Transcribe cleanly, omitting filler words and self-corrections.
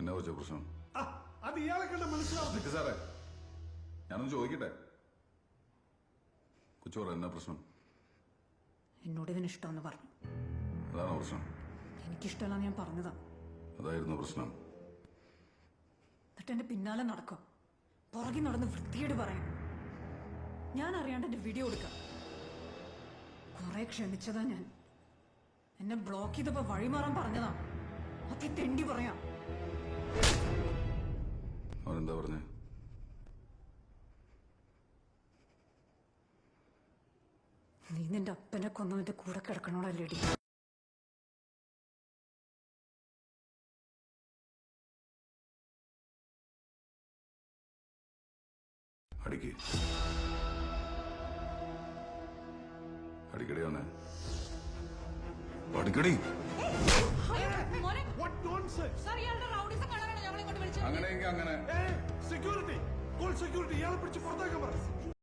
എന്നാ വെച്ച പ്രശ്നം? അത് ഇയാളെ കണ്ട മനസ്സിലാവും സാറേ, ഞാനൊന്ന് ചോദിക്കട്ടെ. കൊച്ചു പറ, എന്നാ പ്രശ്നം? എന്നോട് ഇതിന് ഇഷ്ടമെന്ന് പറഞ്ഞു. അതാണോ പ്രശ്നം? എനിക്കിഷ്ടമല്ലെന്ന് ഞാൻ പറഞ്ഞതാ. അതായിരുന്നു പ്രശ്നം. എന്നിട്ട് എന്റെ പിന്നാലെ നടക്കും, പുറകെ നടന്ന് വൃത്തിയോട് പറയും. ഞാൻ അറിയാണ്ട് എന്റെ വീഡിയോ എടുക്കാം. കുറെ ക്ഷമിച്ചതാ ഞാൻ. എന്നെ ബ്ലോക്ക് ചെയ്തപ്പോ വഴിമാറാൻ പറഞ്ഞതാ. അതി തെണ്ടി പറയാം. അവനെന്താ പറഞ്ഞേ? നീ നിന്റെ അപ്പനെ കൊന്നതിന്റെ കൂടെ കിടക്കണോടല്ലേടി? അടിക്ക്, അടിക്കടി അവനെ, അടിക്കടി. അങ്ങനെയെങ്കിൽ അങ്ങനെ. സെക്യൂരിറ്റി, ഇയാളെ പിടിച്ച് പുറത്താക്കാൻ പറ.